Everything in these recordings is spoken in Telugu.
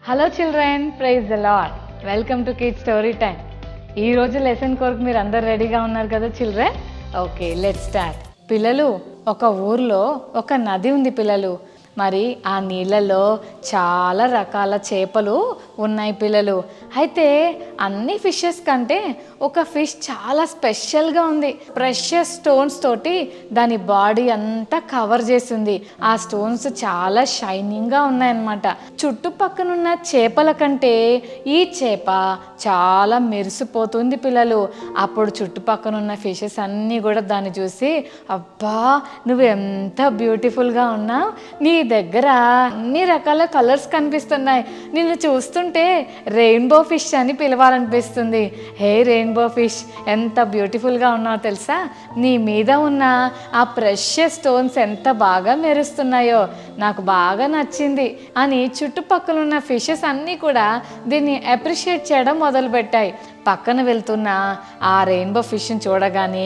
Hello children, praise the Lord. Welcome to kids story time. ఈరోజు లెసన్ కొరకు మీరు అందరు రెడీగా ఉన్నారు కదా చిల్డ్రన్? Okay, let's start. పిల్లలు, ఒక ఊర్లో ఒక నది ఉంది పిల్లలు. మరి ఆ నీళ్ళలో చాలా రకాల చేపలు ఉన్నాయి పిల్లలు. అయితే అన్ని ఫిషెస్ కంటే ఒక ఫిష్ చాలా స్పెషల్గా ఉంది. ప్రెషియస్ స్టోన్స్ తోటి దాని బాడీ అంతా కవర్ చేసింది. ఆ స్టోన్స్ చాలా షైనింగ్గా ఉన్నాయన్నమాట. చుట్టుపక్కనున్న చేపల కంటే ఈ చేప చాలా మెరిసిపోతుంది పిల్లలు. అప్పుడు చుట్టుపక్కనున్న ఫిషెస్ అన్నీ కూడా దాన్ని చూసి, అబ్బా నువ్వు ఎంత బ్యూటిఫుల్గా ఉన్నావు, నీ దగ్గర అన్ని రకాల కలర్స్ కనిపిస్తున్నాయి, నిన్ను చూస్తుంటే రెయిన్బో ఫిష్ అని పిలవాలనిపిస్తుంది. హే రెయిన్బో ఫిష్, ఎంత బ్యూటిఫుల్గా ఉన్నావు తెలుసా, నీ మీద ఉన్న ఆ ప్రెషియస్ స్టోన్స్ ఎంత బాగా మెరుస్తున్నాయో నాకు బాగా నచ్చింది అని చుట్టుపక్కల ఉన్న ఫిషెస్ అన్నీ కూడా దీన్ని అప్రిషియేట్ చేయడం మొదలుపెట్టాయి. పక్కన వెళ్తున్న ఆ రెయిన్బో ఫిష్ని చూడగానే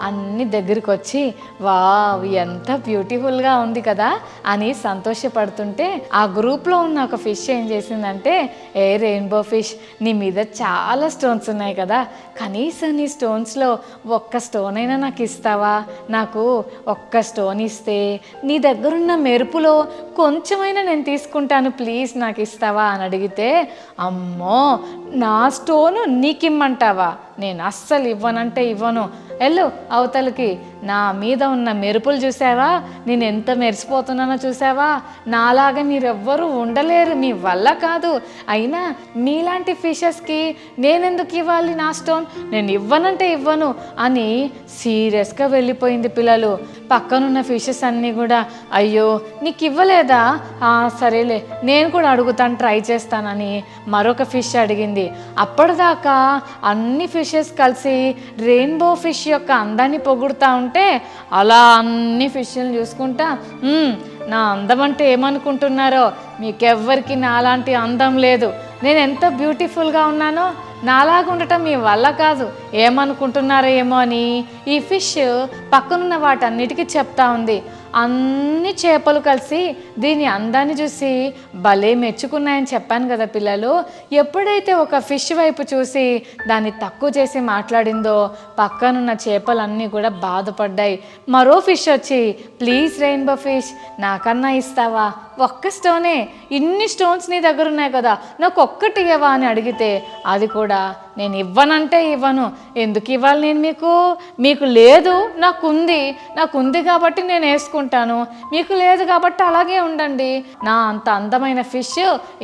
అన్ని దగ్గరికి వచ్చి, వావ్ ఎంత బ్యూటిఫుల్గా ఉంది కదా అని సంతోషపడుతుంటే, ఆ గ్రూప్లో ఉన్న ఒక ఫిష్ ఏం చేసిందంటే, ఏ రెయిన్బో ఫిష్, నీ మీద చాలా స్టోన్స్ ఉన్నాయి కదా, కనీసం నీ స్టోన్స్లో ఒక్క స్టోన్ అయినా నాకు ఇస్తావా, నాకు ఒక్క స్టోన్ ఇస్తే నీ దగ్గరున్న మెరుపులో కొంచెమైనా నేను తీసుకుంటాను, ప్లీజ్ నాకు ఇస్తావా అని అడిగితే, అమ్మో నా స్టోను నీకిమ్మంటావా, నేను అస్సలు ఇవ్వనంటే ఇవ్వను, వెళ్ళు అవతలకి, నా మీద ఉన్న మెరుపులు చూసావా, నేను ఎంత మెరిసిపోతున్నానో చూసావా, నాలాగా మీరెవ్వరూ ఉండలేరు, మీ వల్ల కాదు, అయినా మీలాంటి ఫిషెస్కి నేనెందుకు ఇవ్వాలి నా స్టోన్, నేను ఇవ్వనంటే ఇవ్వను అని సీరియస్గా వెళ్ళిపోయింది పిల్లలు. పక్కనున్న ఫిషెస్ అన్నీ కూడా, అయ్యో నీకు ఇవ్వలేదా, సరేలే నేను కూడా అడుగుతాను, ట్రై చేస్తానని మరొక ఫిష్ అడిగింది. అప్పటిదాకా అన్ని ఫిషెస్ కలిసి రెయిన్బో ఫిష్ యొక్క అందాన్ని పొగుడుతూ ఉంటే, అలా అన్ని ఫిష్లను చూసుకుంటా, నా అందం అంటే ఏమనుకుంటున్నారో, మీకెవ్వరికి నాలాంటి అందం లేదు, నేను ఎంత బ్యూటిఫుల్గా ఉన్నానో, నాలాగా ఉండటం మీ వల్ల కాదు, ఏమనుకుంటున్నారో ఏమో అని ఈ ఫిష్ పక్కనున్న వాటన్నిటికీ చెప్తా ఉంది. అన్ని చేపలు కలిసి దీని అందాన్ని చూసి భలే మెచ్చుకున్నాయని చెప్పాను కదా పిల్లలు. ఎప్పుడైతే ఒక ఫిష్ వైపు చూసి దాన్ని తక్కువ చేసి మాట్లాడిందో, పక్కనున్న చేపలన్నీ కూడా బాధపడ్డాయి. మరో ఫిష్ వచ్చి, ప్లీజ్ రెయిన్బో ఫిష్, నాకన్నా ఇస్తావా, ఒక్క స్టోనే, ఇన్ని స్టోన్స్ నీ దగ్గర ఉన్నాయి కదా, నాకు ఒక్కటి ఇవ్వవా అని అడిగితే, అది కూడా నేను ఇవ్వనంటే ఇవ్వను, ఎందుకు ఇవ్వాలి నేను మీకు లేదు, నాకుంది కాబట్టి నేను వేసుకుంటాను, మీకు లేదు కాబట్టి అలాగే ఉండండి, నా అంత అందమైన ఫిష్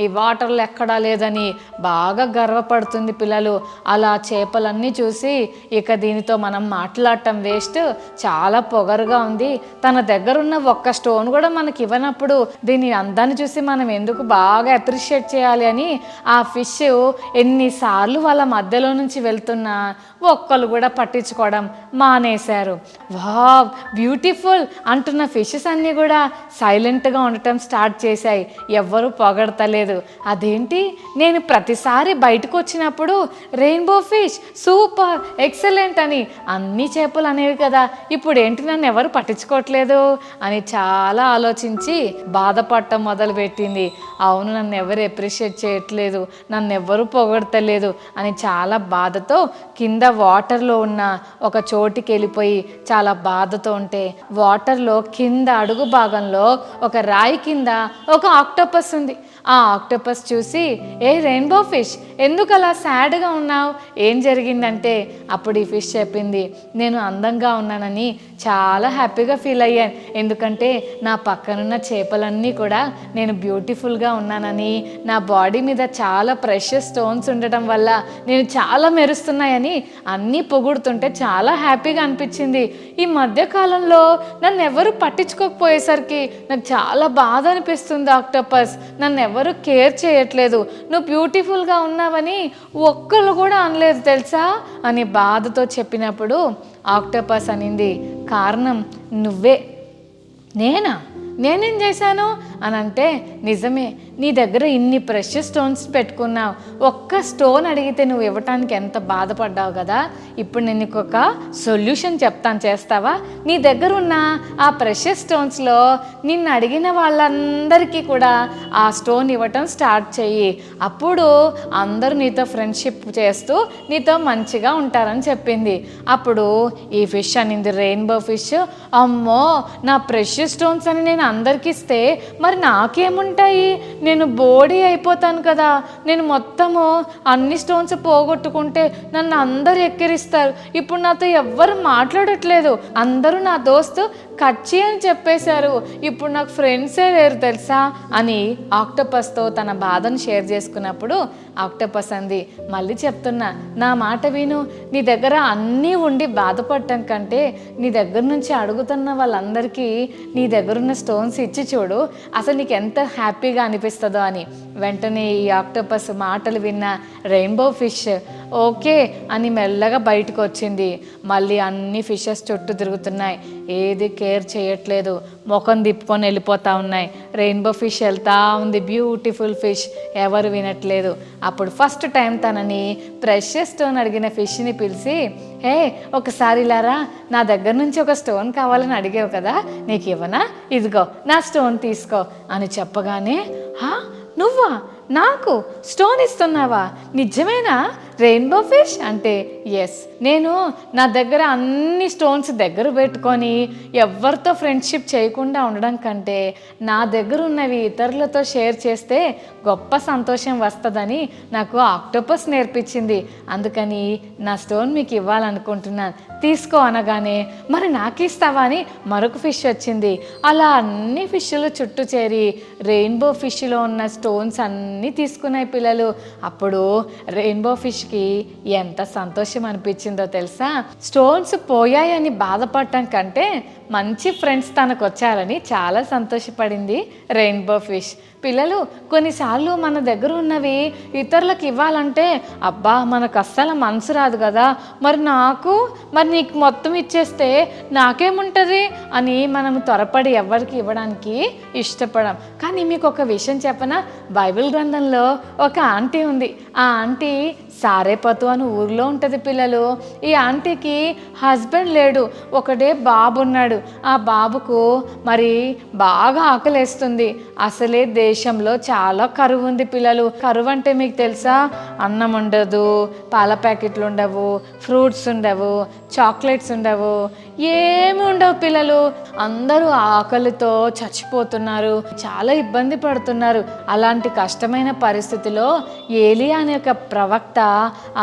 ఈ వాటర్లో ఎక్కడా లేదని బాగా గర్వపడుతుంది పిల్లలు. అలా చేపలన్నీ చూసి, ఇక దీనితో మనం మాట్లాడటం వేస్ట్, చాలా పొగరుగా ఉంది, తన దగ్గర ఉన్న ఒక్క స్టోన్ కూడా మనకి ఇవ్వనప్పుడు దీని అందాన్ని చూసి మనం ఎందుకు బాగా అప్రిషియేట్ చేయాలి అని ఆ ఫిష్ ఎన్నిసార్లు వాళ్ళ మధ్యలో నుంచి వెళ్తున్నా ఒక్కళ్ళు కూడా పట్టించుకోవడం మానేశారు. వావ్ బ్యూటిఫుల్ అంటున్న ఫిషెస్ అన్నీ కూడా సైలెంట్గా ఉండటం స్టార్ట్ చేశాయి. ఎవ్వరూ పొగడతలేదు. అదేంటి, నేను ప్రతిసారి బయటకు వచ్చినప్పుడు రెయిన్బో ఫిష్ సూపర్ ఎక్సలెంట్ అని అన్ని చేపలు అనేవి కదా, ఇప్పుడు ఏంటి నన్ను ఎవరు పట్టించుకోవట్లేదు అని చాలా ఆలోచించి బాధపడటం మొదలుపెట్టింది. అవును, నన్ను ఎవరు అప్రిషియేట్ చేయట్లేదు, నన్ను ఎవరు పొగడతలేదు అని చాలా బాధతో కింద వాటర్లో ఉన్న ఒక చోటికి వెళ్ళిపోయి చాలా బాధతో ఉంటే, వాటర్లో కింద అడుగు భాగంలో ఒక రాయి కింద ఒక ఆక్టోపస్ ఉంది. ఆ ఆక్టోపస్ చూసి, ఏ రెయిన్బో ఫిష్, ఎందుకు అలా సాడ్గా ఉన్నావు, ఏం జరిగిందంటే, అప్పుడు ఈ ఫిష్ చెప్పింది, నేను అందంగా ఉన్నానని చాలా హ్యాపీగా ఫీల్ అయ్యాను, ఎందుకంటే నా పక్కనున్న చేపలన్నీ కూడా నేను బ్యూటిఫుల్గా ఉన్నానని, నా బాడీ మీద చాలా ప్రెషియస్ స్టోన్స్ ఉండటం వల్ల నేను చాలా మెరుస్తున్నాయని అన్నీ పొగుడుతుంటే చాలా హ్యాపీగా అనిపించింది. ఈ మధ్యకాలంలో నన్ను ఎవరు పట్టించుకోకపోయేసరికి నాకు చాలా బాధ అనిపిస్తుంది ఆక్టోపస్, నన్ను ఎవరు కేర్ చేయట్లేదు, నువ్వు బ్యూటిఫుల్గా ఉన్నావని ఒక్కళ్ళు కూడా అనలేదు తెలుసా అని బాధతో చెప్పినప్పుడు ఆక్టోపస్ అనింది, కారణం నువ్వే. నేనేం చేశాను అని అంటే, నిజమే, నీ దగ్గర ఇన్ని ప్రెషస్ స్టోన్స్ పెట్టుకున్నావు, ఒక్క స్టోన్ అడిగితే నువ్వు ఇవ్వటానికి ఎంత బాధపడ్డావు కదా. ఇప్పుడు నేను నీకు ఒక సొల్యూషన్ చెప్తాను, చేస్తావా? నీ దగ్గర ఉన్న ఆ ప్రెషస్ స్టోన్స్లో నిన్ను అడిగిన వాళ్ళందరికీ కూడా ఆ స్టోన్ ఇవ్వటం స్టార్ట్ చెయ్యి. అప్పుడు అందరూ నీతో ఫ్రెండ్షిప్ చేస్తూ నీతో మంచిగా ఉంటారని చెప్పింది. అప్పుడు ఈ ఫిష్ అనింది, రెయిన్బో ఫిష్, అమ్మో నా ప్రెషస్ స్టోన్స్ అని నేను అందరికి ఇస్తే మరి నాకేముంటాయి, నేను బోడీ అయిపోతాను కదా, నేను మొత్తము అన్ని స్టోన్స్ పోగొట్టుకుంటే నన్ను అందరు ఎక్కిరిస్తారు, ఇప్పుడు నాతో ఎవ్వరు మాట్లాడట్లేదు, అందరూ నా దోస్తు కచ్చి అని చెప్పేశారు, ఇప్పుడు నాకు ఫ్రెండ్సే లేరు తెలుసా అని ఆక్టోపస్తో తన బాధను షేర్ చేసుకున్నప్పుడు ఆక్టోపస్ అంది, మళ్ళీ చెప్తున్నా నా మాట విను, నీ దగ్గర అన్నీ ఉండి బాధపడటం కంటే నీ దగ్గర నుంచి అడుగుతున్న వాళ్ళందరికీ నీ దగ్గరున్న స్టోన్స్ ఇచ్చి చూడు, అసలు నీకు ఎంత హ్యాపీగా అనిపిస్తుందో అని. వెంటనే ఈ ఆక్టోపస్ మాటలు విన్న రెయిన్బో ఫిష్ ఓకే అని మెల్లగా బయటకు వచ్చింది. మళ్ళీ అన్ని ఫిషెస్ చుట్టూ తిరుగుతున్నాయి, ఏది కేర్ చేయట్లేదు, ముఖం తిప్పుకొని వెళ్ళిపోతూ ఉన్నాయి. రెయిన్బో ఫిష్ వెళ్తూ ఉంది, బ్యూటిఫుల్ ఫిష్, ఎవరు వినట్లేదు. అప్పుడు ఫస్ట్ టైం తనని ప్రెషస్ స్టోన్ అడిగిన ఫిష్ని పిలిచి, హే ఒకసారి ఇలారా, నా దగ్గర నుంచి ఒక స్టోన్ కావాలని అడిగావు కదా, నీకు ఇవ్వనా, ఇదిగో నా స్టోన్ తీసుకో అని చెప్పగానే, నువ్వా నాకు స్టోన్ ఇస్తున్నావా, నిజమేనా రెయిన్బో ఫిష్ అంటే? ఎస్, నేను నా దగ్గర అన్ని స్టోన్స్ దగ్గర పెట్టుకొని ఎవరితో ఫ్రెండ్షిప్ చేయకుండా ఉండడం కంటే నా దగ్గర ఉన్నవి ఇతరులతో షేర్ చేస్తే గొప్ప సంతోషం వస్తుందని నాకు ఆక్టోపస్ నేర్పించింది, అందుకని నా స్టోన్ మీకు ఇవ్వాలనుకుంటున్నాను, తీసుకో అనగానే, మరి నాకు ఇస్తావా అని మరొక ఫిష్ వచ్చింది. అలా అన్ని ఫిష్లు చుట్టూ చేరి రెయిన్బో ఫిష్లో ఉన్న స్టోన్స్ అన్నీ తీసుకున్నాయి పిల్లలు. అప్పుడు రెయిన్బో ఫిష్కి ఎంత సంతోషం అనిపించిందో తెలుసా. స్టోన్స్ పోయాయని బాధపడటం కంటే మంచి ఫ్రెండ్స్ తనకు వచ్చారని చాలా సంతోషపడింది రెయిన్బో ఫిష్. పిల్లలు, కొన్నిసార్లు మన దగ్గర ఉన్నవి ఇతరులకు ఇవ్వాలంటే అబ్బా మనకు అస్సలు మనసు రాదు కదా, మరి నీకు మొత్తం ఇచ్చేస్తే నాకేముంటుంది అని మనం త్వరపడి ఎవరికి ఇవ్వడానికి ఇష్టపడం. కానీ మీకు ఒక విషయం చెప్పనా, బైబిల్ గ్రంథంలో ఒక ఆంటీ ఉంది. ఆ ఆంటీ సారేపతు అని ఊర్లో ఉంటుంది పిల్లలు. ఈ ఆంటీకి హస్బెండ్ లేడు, ఒకటే బాబు ఉన్నాడు. ఆ బాబుకు మరి బాగా ఆకలేస్తుంది. అసలే దేశంలో చాలా కరువు ఉంది పిల్లలు. కరువు అంటే మీకు తెలుసా, అన్నం ఉండదు, పాల ప్యాకెట్లు ఉండవు, ఫ్రూట్స్ ఉండవు, చాక్లెట్స్ ఉండవు, ఏమి ఉండవు పిల్లలు. అందరూ ఆకలితో చచ్చిపోతున్నారు, చాలా ఇబ్బంది పడుతున్నారు. అలాంటి కష్టమైన పరిస్థితిలో ఏలియా అనే ఒక ప్రవక్త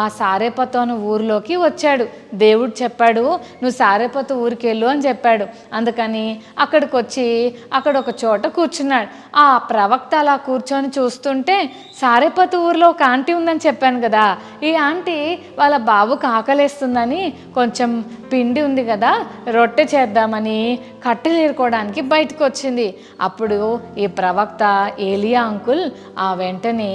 ఆ సారేపతు అనే ఊరిలోకి వచ్చాడు. దేవుడు చెప్పాడు, నువ్వు సారేపతు ఊరికి వెళ్ళు అని చెప్పాడు. అందుకని అక్కడికి వచ్చి అక్కడ ఒక చోట కూర్చున్నాడు. ఆ ప్రవక్త అలా కూర్చొని చూస్తుంటే సారేపతు ఊరిలో ఒక ఆంటీ ఉందని చెప్పాను కదా, ఈ ఆంటీ వాళ్ళ బాబుకు ఆకలేస్తుందని కొంచెం పిండి ఉంది కదా, రొట్టె చేద్దామని కట్టెలు ఏరుకోవడానికి బయటకు వచ్చింది. అప్పుడు ఈ ప్రవక్త ఏలియా అంకుల్ వెంటనే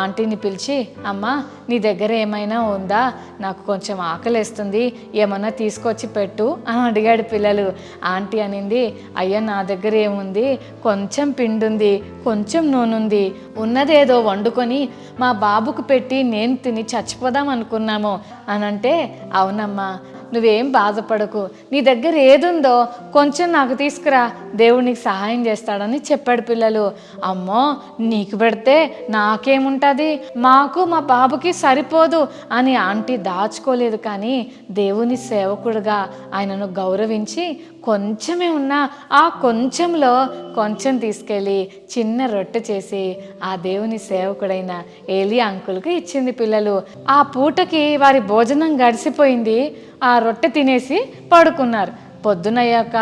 ఆంటీని పిలిచి, అమ్మా నీ దగ్గర ఏమైనా ఉందా, నాకు కొంచెం ఆకలేస్తుంది, ఏమన్నా తీసుకొచ్చి పెట్టు అని అడిగాడు పిల్లలు. ఆంటీ అనింది, అయ్యా నా దగ్గర ఏముంది, కొంచెం పిండి ఉంది, కొంచెం నూనె ఉంది, ఉన్నదేదో వండుకొని మా బాబుకు పెట్టి నేను తిని చచ్చిపోదాం అనుకున్నాము అని అంటే, అవునమ్మా నువ్వేం బాధపడకు, నీ దగ్గర ఏదుందో కొంచెం నాకు తీసుకురా, దేవుడు నీకు సహాయం చేస్తాడని చెప్పాడు పిల్లలు. అమ్మో నీకు పెడితే నాకేముంటుంది, మాకు మా బాబుకి సరిపోదు అని ఆంటీ దాచుకోలేదు. కానీ దేవుని సేవకుడుగా ఆయనను గౌరవించి కొంచెమే ఉన్నా ఆ కొంచెంలో కొంచెం తీసుకెళ్ళి చిన్న రొట్టె చేసి ఆ దేవుని సేవకుడైన ఏలియా అంకుల్కి ఇచ్చింది పిల్లలు. ఆ పూటకి వారి భోజనం గడిసిపోయింది. ఆ రొట్టె తినేసి పడుకున్నారు. పొద్దునయ్యాక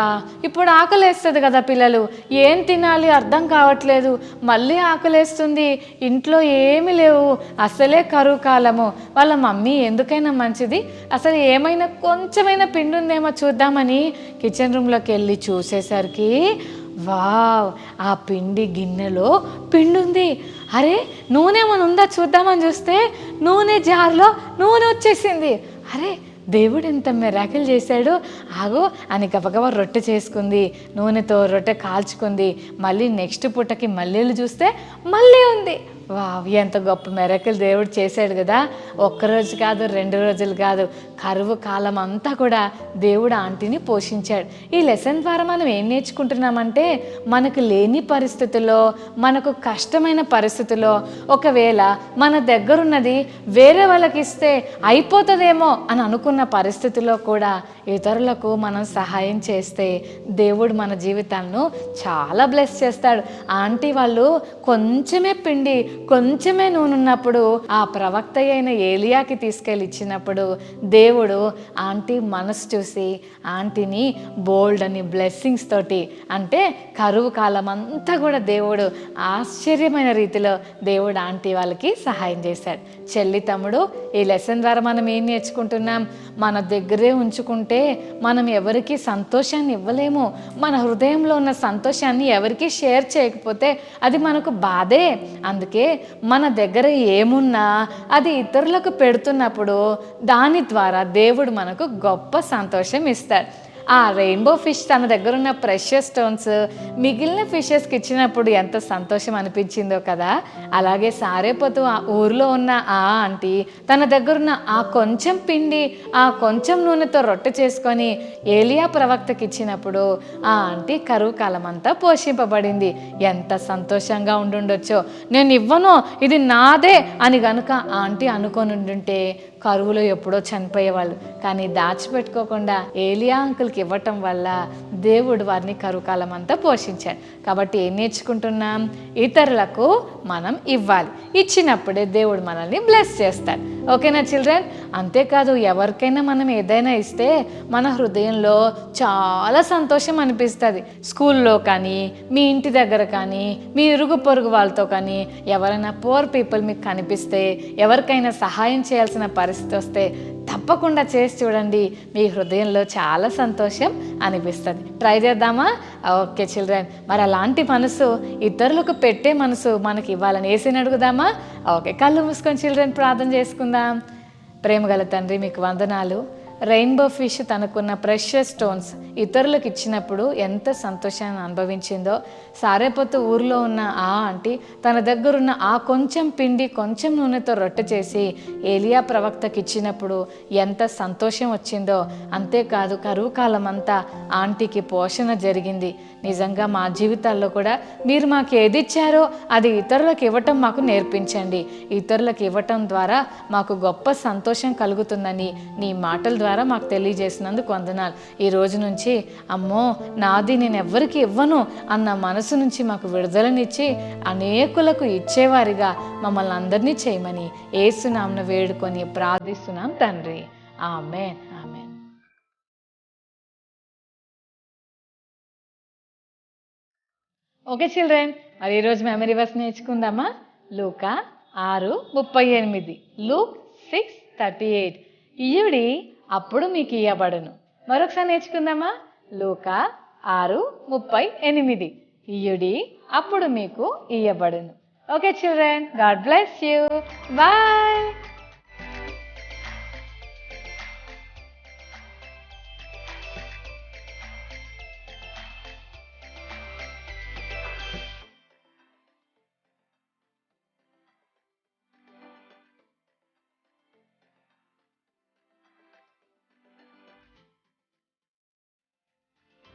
ఇప్పుడు ఆకలేస్తుంది కదా పిల్లలు, ఏం తినాలి అర్థం కావట్లేదు, మళ్ళీ ఆకలేస్తుంది, ఇంట్లో ఏమీ లేవు, అసలే కరువు కాలము. వాళ్ళ మమ్మీ ఎందుకైనా మంచిది అసలు ఏమైనా కొంచెమైనా పిండి ఉందేమో చూద్దామని కిచెన్ రూమ్లోకి వెళ్ళి చూసేసరికి వావ్, ఆ పిండి గిన్నెలో పిండి ఉంది. అరే నూనె ఏమైనా ఉందా చూద్దామని చూస్తే నూనె జార్లో నూనె వచ్చేసింది. అరే దేవుడు ఎంత మిరాకిల్ చేశాడో, ఆగో అని గబగబా రొట్టె చేసుకుంది, నూనెతో రొట్టె కాల్చుకుంది. మళ్ళీ నెక్స్ట్ పూటకి మల్లెలు చూస్తే మళ్ళీ ఉంది. వావ్, ఎంత గొప్ప మిరాకిల్ దేవుడు చేశాడు కదా. ఒక్కరోజు కాదు, 2 రోజులు కాదు, కరువు కాలం అంతా కూడా దేవుడు ఆంటీని పోషించాడు. ఈ లెసన్ ద్వారా మనం ఏం నేర్చుకుంటున్నామంటే, మనకు లేని పరిస్థితుల్లో, మనకు కష్టమైన పరిస్థితుల్లో, ఒకవేళ మన దగ్గరున్నది వేరే వాళ్ళకి ఇస్తే అయిపోతుందేమో అని అనుకున్న పరిస్థితుల్లో కూడా ఇతరులకు మనం సహాయం చేస్తే దేవుడు మన జీవితాలను చాలా బ్లెస్ చేస్తాడు. ఆంటీ వాళ్ళు కొంచెమే పిండి, కొంచెమే నూనె ఉన్నప్పుడు ఆ ప్రవక్త అయిన ఏలియాకి తీసుకెళ్ళి ఇచ్చినప్పుడు దేవుడు ఆంటీ మనసు చూసి ఆంటీని బోల్డ్ అని బ్లెస్సింగ్స్ తోటి, అంటే కరువు కాలం అంతా కూడా దేవుడు ఆశ్చర్యమైన రీతిలో దేవుడు ఆంటీ వాళ్ళకి సహాయం చేశాడు. చెల్లి, తమ్ముడు, ఈ లెసన్ ద్వారా మనం ఏం నేర్చుకుంటున్నాం? మన దగ్గరే ఉంచుకుంటే మనం ఎవరికి సంతోషాన్ని ఇవ్వలేము. మన హృదయంలో ఉన్న సంతోషాన్ని ఎవరికి షేర్ చేయకపోతే అది మనకు బాధే. అందుకే మన దగ్గర ఏమున్నా అది ఇతరులకు పెడుతున్నప్పుడు దాని ద్వారా దేవుడు మనకు గొప్ప సంతోషం ఇస్తాడు. ఆ రెయిన్బో ఫిష్ తన దగ్గర ఉన్న ప్రెషియస్ స్టోన్స్ మిగిలిన ఫిషెస్కి ఇచ్చినప్పుడు ఎంత సంతోషం అనిపించిందో కదా. అలాగే సారేపోతూ ఆ ఊరిలో ఉన్న ఆ ఆంటీ తన దగ్గరున్న ఆ కొంచెం పిండి, ఆ కొంచెం నూనెతో రొట్టె చేసుకొని ఏలియా ప్రవక్తకి ఇచ్చినప్పుడు ఆ ఆంటీ కరువు కాలం అంతా పోషింపబడింది. ఎంత సంతోషంగా ఉండుండొచ్చో. నేను ఇవ్వను, ఇది నాదే అని గనుక ఆంటీ అనుకొని ఉండుంటే కరువులో ఎప్పుడో చనిపోయేవాళ్ళు. కానీ దాచిపెట్టుకోకుండా ఏలియా అంకుల్కి ఇవ్వటం వల్ల దేవుడు వారిని కరువు కాలం అంతా పోషించాడు. కాబట్టి ఏం నేర్చుకుంటున్నాం? ఇతరులకు మనం ఇవ్వాలి. ఇచ్చినప్పుడే దేవుడు మనల్ని బ్లెస్ చేస్తాడు. ఓకేనా చిల్డ్రన్? అంతేకాదు, ఎవరికైనా మనం ఏదైనా ఇస్తే మన హృదయంలో చాలా సంతోషం అనిపిస్తుంది. స్కూల్లో కానీ, మీ ఇంటి దగ్గర కానీ, మీ ఇరుగు పొరుగు వాళ్ళతో కానీ ఎవరైనా పూర్ పీపుల్ మీకు కనిపిస్తే, ఎవరికైనా సహాయం చేయాల్సిన పరిస్థితి వస్తే తప్పకుండా చేసి చూడండి. మీ హృదయంలో చాలా సంతోషం అనిపిస్తుంది. ట్రై చేద్దామా? ఓకే చిల్డ్రన్, మరి అలాంటి మనసు, ఇతరులకు పెట్టే మనసు మనకి ఇవ్వాలని ఏసీని అడుగుదామా? ఓకే, కళ్ళు మూసుకొని చిల్డ్రన్ ప్రార్థన చేసుకుందాం. ప్రేమగల తండ్రి, మీకు వందనాలు. రెయిన్బో ఫిష్ తనకున్న ప్రెషియస్ స్టోన్స్ ఇతరులకు ఇచ్చినప్పుడు ఎంత సంతోషాన్ని అనుభవించిందో, సారేపోతు ఊరిలో ఉన్న ఆ ఆంటీ తన దగ్గరున్న ఆ కొంచెం పిండి, కొంచెం నూనెతో రొట్టె చేసి ఏలియా ప్రవక్తకి ఇచ్చినప్పుడు ఎంత సంతోషం వచ్చిందో. అంతేకాదు, కరువు కాలం అంతా ఆంటీకి పోషణ జరిగింది. నిజంగా మా జీవితాల్లో కూడా మీరు మాకు ఏది ఇచ్చారో అది ఇతరులకు ఇవ్వటం మాకు నేర్పించండి. ఇతరులకు ఇవ్వటం ద్వారా మాకు గొప్ప సంతోషం కలుగుతుందని నీ మాటల ద్వారా మాకు తెలియజేసినందుకు వందనాలు. ఈ రోజు నుంచి అమ్మో నాది నేను ఎవ్వరికి ఇవ్వను అన్న మనసు నుంచి మాకు విడుదలనిచ్చి అనేకులకు ఇచ్చేవారిగా మమ్మల్ని అందరినీ చేయమని యేసు నామమున వేడుకొని ప్రార్థిస్తున్నాం తండ్రి. ఆమేన్, ఆమేన్. ఓకే చిల్డ్రన్, మరి ఈరోజు మెమరీ వర్స్ నేర్చుకుందామా? లూకా 6:38, లూక్ 6:38. ఇయ్యుడి అప్పుడు మీకు ఇయ్యబడును. మరొకసారి నేర్చుకుందామా? లూకా 6:38. ఇయ్యుడి అప్పుడు మీకు ఇయ్యబడును. Okay children, God bless you. Bye.